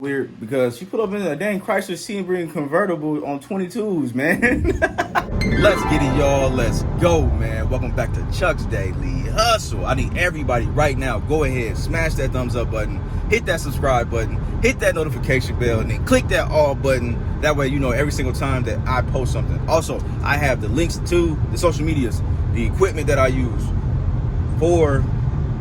Weird because she put up in a dang Chrysler Sebring convertible on 22s, man. Let's get it, y'all. Let's go, man. Welcome back to Chuck's Daily Hustle. I need everybody right now, go ahead, smash that thumbs up button, hit that subscribe button, hit that notification bell, and then click that all button. That way you know every single time that I post something. Also, I have the links to the social medias, the equipment that I use for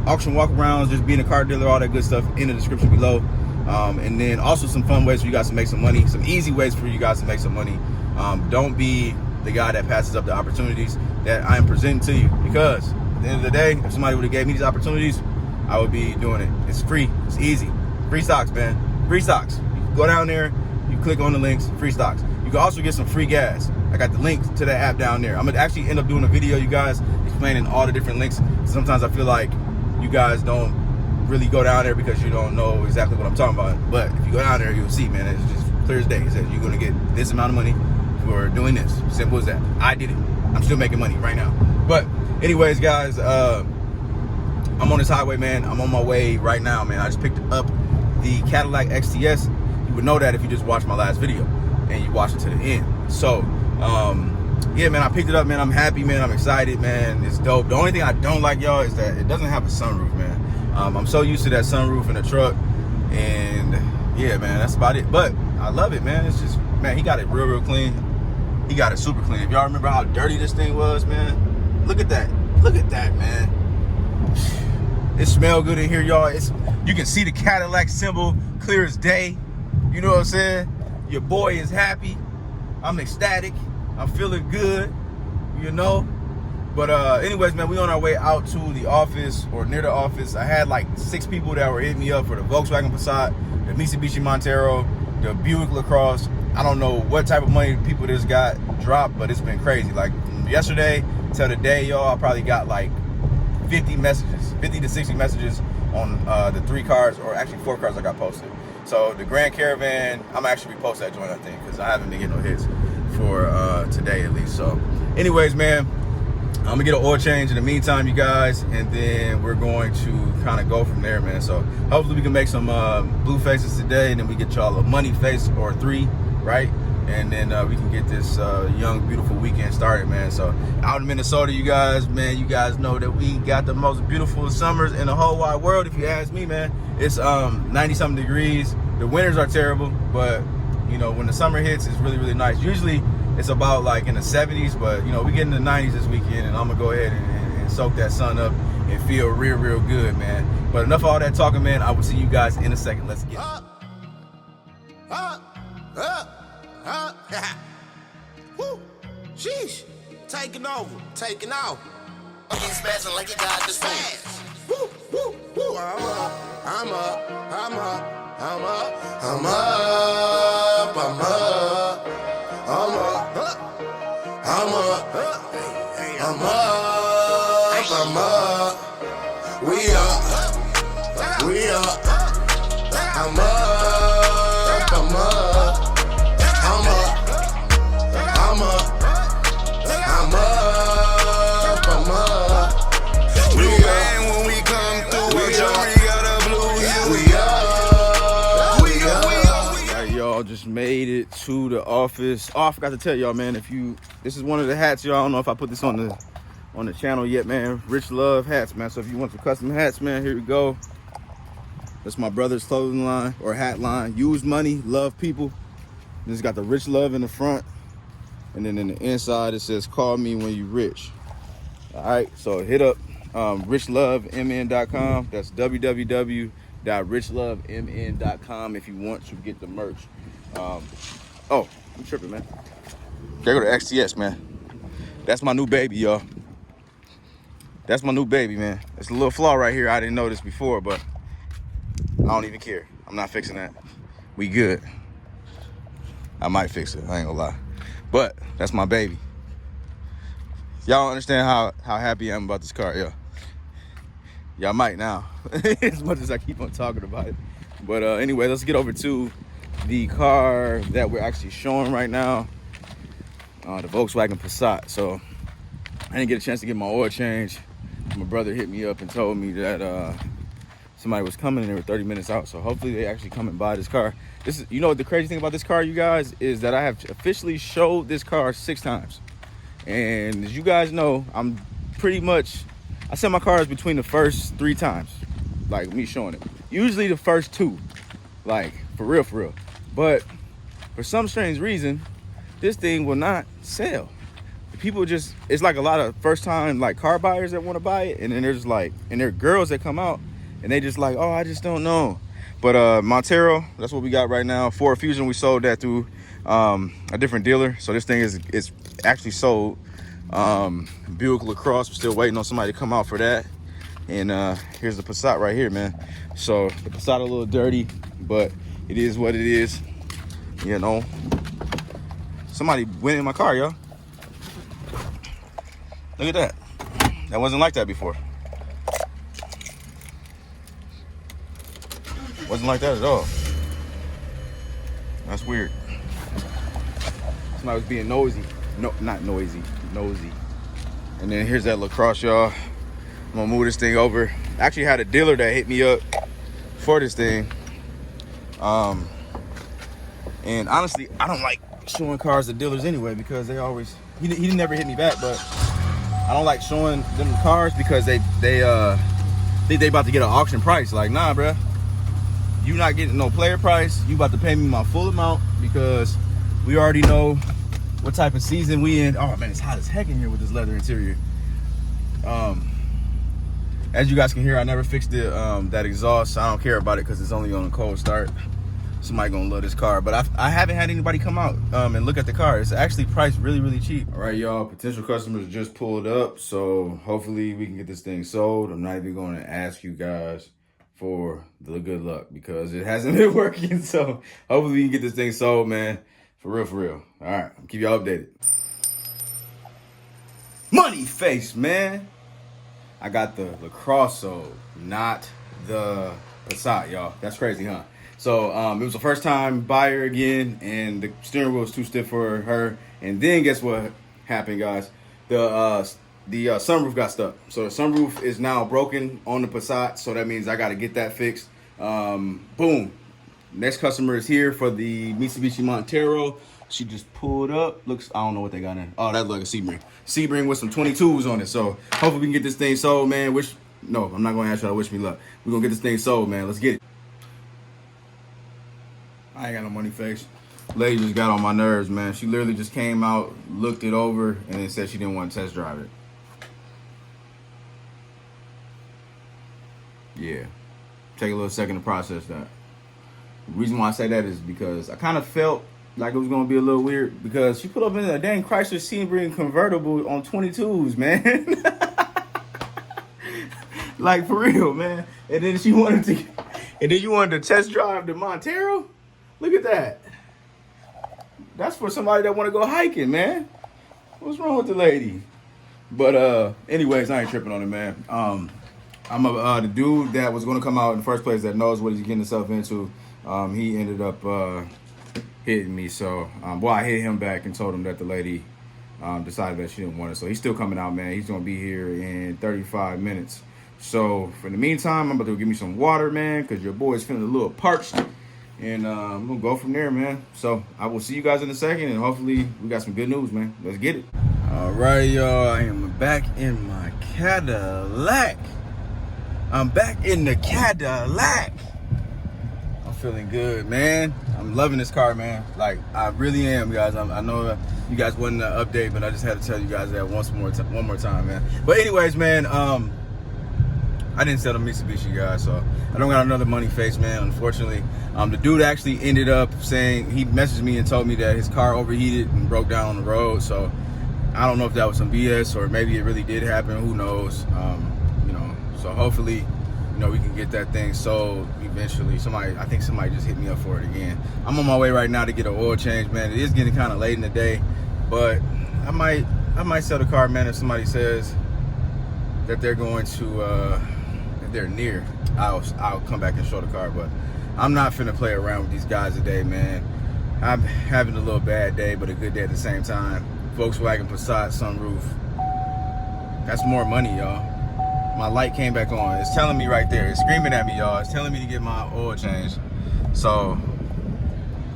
auction walkarounds, just being a car dealer, all that good stuff in the description below. And then also some fun ways for you guys to make some money, some easy ways for you guys to make some money. Don't be the guy that passes up the opportunities that I am presenting to you, because at the end of the day, if somebody would have gave me these opportunities, I would be doing it. It's free, it's easy. Free stocks, man, free stocks. You can go down there, you click on the links, free stocks. You can also get some free gas. I got the link to that app down there. I'm gonna actually end up doing a video, you guys, explaining all the different links. Sometimes I feel like you guys don't really go down there because you don't know exactly what I'm talking about. But if you go down there, you'll see, man, it's just clear as day. It says you're gonna get this amount of money for doing this. Simple as that. I did it. I'm still making money right now. But anyways, guys, I'm on this highway, man. I'm on my way right now, man. I just picked up the Cadillac XTS. You would know that if you just watched my last video and you watched it to the end. So yeah, man, I picked it up, man. I'm happy, man. I'm excited, man. It's dope. The only thing I don't like, y'all, is that it doesn't have a sunroof, man. I'm so used to that sunroof in the truck, and yeah, man, that's about it. But I love it, man. It's just, man, he got it real clean. He got it super clean. If y'all remember how dirty this thing was, man, look at that. Look at that, man. It smells good in here, y'all. You can see the Cadillac symbol clear as day. You know what I'm saying? Your boy is happy. I'm ecstatic. I'm feeling good, you know? But anyways, man, we on our way out to the office, or near the office. I had like 6 people that were hitting me up for the Volkswagen Passat, the Mitsubishi Montero, the Buick LaCrosse. I don't know what type of money people just got dropped, but it's been crazy. Like yesterday till today, y'all, I probably got like 50 to 60 messages on the 3 cars, or actually 4 cars I got posted. So the Grand Caravan, I'm actually repost that joint, I think, because I haven't been getting no hits for today at least. So anyways, man, I'm gonna get an oil change in the meantime, you guys, and then we're going to kind of go from there, man. So hopefully we can make some blue faces today, and then we get y'all a money face or 3, right? And then we can get this young, beautiful weekend started, man. So out in Minnesota, you guys, man, you guys know that we got the most beautiful summers in the whole wide world, if you ask me, man. It's 90-something degrees. The winters are terrible, but you know, when the summer hits, it's really nice. Usually it's about like in the 70s, but you know, we get in the 90s this weekend, and I'm gonna go ahead and soak that sun up and feel real good, man. But enough of all that talking, man. I will see you guys in a second. Let's get it. Woo! Sheesh! Taking over, taking off. Fucking spazzing like you got this fast. Woo! Woo! Woo! I'm up. I'm up. I'm up. I'm up. I'm up. I'm up. I'm up. I'm up. I'm up. We up. We up. I'm up. I'm up. I'm up. I'm up. I'm up. I'm up. We up. When we come through, we got a blue hue. We up. We up. All right, y'all, just made it to the office. Oh, I forgot to tell y'all, man, this is one of the hats, y'all. I don't know if I put this on the channel yet, man. Rich Love hats, man. So if you want some custom hats, man, here we go. That's my brother's clothing line, or hat line. Use money, love people. This has got the Rich Love in the front, and then in the inside it says call me when you rich. All right, so hit up richlovemn.com. That's www.richlovemn.com if you want to get the merch. Oh, I'm tripping, man. Gotta go to XTS, man. That's my new baby, y'all. That's my new baby, man. It's a little flaw right here. I didn't notice before, but I don't even care. I'm not fixing that. We good. I might fix it, I ain't gonna lie. But that's my baby. Y'all understand how happy I am about this car, yo. Y'all might now, as much as I keep on talking about it. But anyway, let's get over to the car that we're actually showing right now, the Volkswagen Passat. So I didn't get a chance to get my oil change. My brother hit me up and told me that somebody was coming and they were 30 minutes out. So hopefully they actually come and buy this car. This is, you know what the crazy thing about this car, you guys, is that I have officially showed this car 6 times. And as you guys know, I'm pretty much, I sell my cars between the first 3 times, like me showing it. Usually the first 2, like for real. But for some strange reason, this thing will not sell. People just, it's like a lot of first time like car buyers that want to buy it, and then there's like, and there are girls that come out and they just like, oh, I just don't know. But Montero, that's what we got right now. Ford Fusion, we sold that through a different dealer, so this thing is actually sold. Buick LaCrosse, we're still waiting on somebody to come out for that. And here's the Passat right here, man. So the Passat a little dirty, but it is what it is, you know. Somebody went in my car, yo. Look at that. That wasn't like that before. Wasn't like that at all. That's weird. Somebody was being nosy. No, not noisy, nosy. And then here's that LaCrosse, y'all. I'm gonna move this thing over. I actually had a dealer that hit me up for this thing. And honestly, I don't like showing cars to dealers anyway, because they always, he never hit me back, but I don't like showing them cars because they think they about to get an auction price. Like, nah, bruh. You not getting no player price. You about to pay me my full amount, because we already know what type of season we in. Oh man, it's hot as heck in here with this leather interior. As you guys can hear, I never fixed it, that exhaust. I don't care about it because it's only on a cold start. Somebody gonna love this car, but I haven't had anybody come out and look at the car. It's actually priced really cheap. All right, y'all, potential customers just pulled up, so hopefully we can get this thing sold. I'm not even going to ask you guys for the good luck because it hasn't been working. So hopefully we can get this thing sold, man. For real. All right, I'll keep y'all updated. Money face, man. I got the LaCrosse sold, not the Passat, y'all. That's crazy, huh? So it was a first time buyer again, and the steering wheel was too stiff for her. And then guess what happened, guys? The sunroof got stuck. So the sunroof is now broken on the Passat. So that means I got to get that fixed. Boom. Next customer is here for the Mitsubishi Montero. She just pulled up. Looks, I don't know what they got in. Oh, that looks like a Sebring. Sebring with some 22s on it. So hopefully we can get this thing sold, man. No, I'm not going to ask y'all to wish me luck. We're going to get this thing sold, man. Let's get it. I ain't got no money face. Lady just got on my nerves, man. She literally just came out, looked it over, and then said she didn't want to test drive it. Yeah. Take a little second to process that. The reason why I say that is because I kind of felt like it was going to be a little weird because she put up in a dang Chrysler Sebring convertible on 22s, man. Like, for real, man. And then you wanted to test drive the Montero? Look at that. That's for somebody that want to go hiking, man. What's wrong with the lady? But anyways, I ain't tripping on it, man. I'm the dude that was going to come out in the first place that knows what he's getting himself into. He ended up hitting me. So, well, I hit him back and told him that the lady decided that she didn't want it. So he's still coming out, man. He's going to be here in 35 minutes. So for the meantime, I'm about to give me some water, man, because your boy's feeling a little parched. And I'm going to go from there, man. So I will see you guys in a second, and hopefully we got some good news, man. Let's get it. All right, y'all. I am back in my Cadillac. I'm back in the Cadillac. I'm feeling good, man. I'm loving this car, man. Like, I really am, guys. I know you guys wasn't an update, but I just had to tell you guys that one more time, man. But anyways, man, I didn't sell the Mitsubishi, guys, so I don't got another money face, man, unfortunately. The dude actually ended up saying, he messaged me and told me that his car overheated and broke down on the road. So I don't know if that was some BS or maybe it really did happen. Who knows? You know, so hopefully, you know, we can get that thing sold eventually. I think somebody just hit me up for it again. I'm on my way right now to get an oil change, man. It is getting kind of late in the day, but I might sell the car, man, if somebody says that they're going to, they're near, I'll come back and show the car. But I'm not finna play around with these guys today, man. I'm having a little bad day, but a good day at the same time. Volkswagen Passat sunroof. That's more money, y'all. My light came back on. It's telling me right there. It's screaming at me, y'all. It's telling me to get my oil changed. So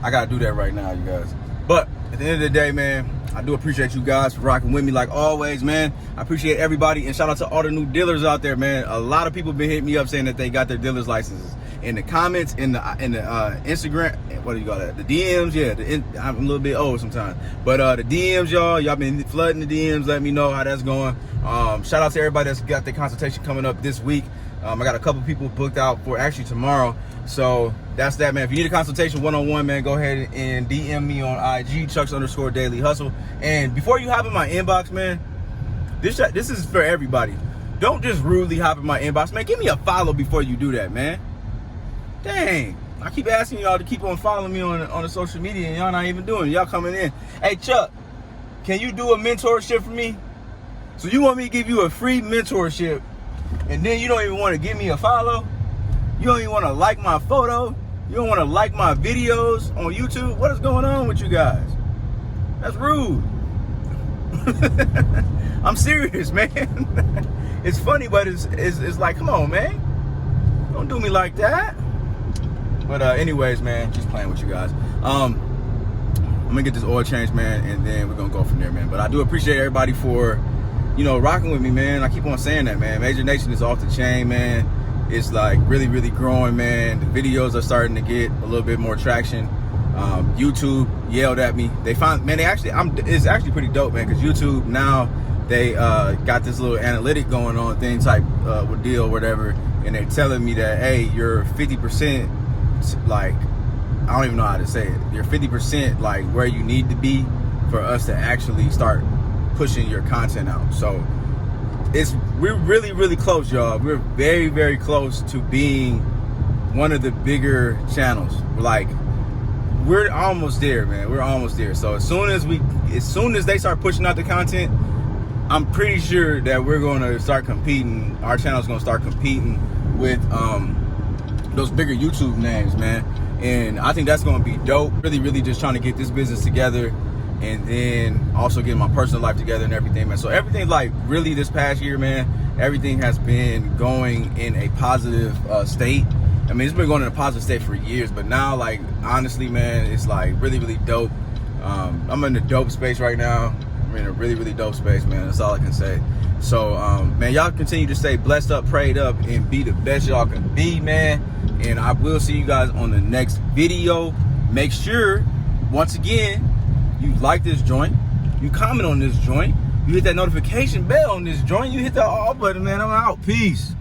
I gotta do that right now, you guys. But at the end of the day, man, I do appreciate you guys for rocking with me like always, man. I appreciate everybody, and shout out to all the new dealers out there, man. A lot of people been hitting me up saying that they got their dealer's licenses. In the comments, in the Instagram, what do you call that? The DMs, yeah. I'm a little bit old sometimes, but the DMs, y'all been flooding the DMs. Let me know how that's going. Shout out to everybody that's got their consultation coming up this week. I got a couple people booked out for actually tomorrow. So that's that, man. If you need a consultation one-on-one, man, go ahead and DM me on IG, Chucks_Daily Hustle. And before you hop in my inbox, man, this is for everybody. Don't just rudely hop in my inbox, man. Give me a follow before you do that, man. Dang, I keep asking y'all to keep on following me on the social media, and y'all not even doing it. Y'all coming in. Hey, Chuck, can you do a mentorship for me? So you want me to give you a free mentorship, and then you don't even want to give me a follow? You don't even want to like my photo? You don't want to like my videos on YouTube? What is going on with you guys? That's rude. I'm serious, man. It's funny, but it's like, come on, man. Don't do me like that. But anyways, man, just playing with you guys. I'm gonna get this oil change, man, and then we're gonna go from there, man. But I do appreciate everybody for, rocking with me, man. I keep on saying that, man. Major Nation is off the chain, man. It's like really, really growing, man. The videos are starting to get a little bit more traction. YouTube yelled at me. They found, man, it's actually pretty dope, man, because YouTube now, they got this little analytic going on thing type deal, whatever, and they're telling me that, hey, you're 50%, like, I don't even know how to say it. You're 50% like where you need to be for us to actually start pushing your content out. So we're really, really close, y'all. We're very, very close to being one of the bigger channels. Like, we're almost there, man. We're almost there. So as soon as they start pushing out the content, I'm pretty sure that we're going to start competing. Our channel's going to start competing with those bigger YouTube names, man. And I think that's going to be dope. Really, really just trying to get this business together, and then also get my personal life together and everything, man. So everything, like, really this past year, man, everything has been going in a positive state. I mean, it's been going in a positive state for years, but now, like, honestly, man, it's like really, really dope. I'm in the dope space right now. I'm in a really, really dope space, man. That's all I can say. So, man, y'all continue to stay blessed up, prayed up, and be the best y'all can be, man. And I will see you guys on the next video. Make sure, once again, you like this joint, you comment on this joint, you hit that notification bell on this joint, you hit the all button, man. I'm out. Peace.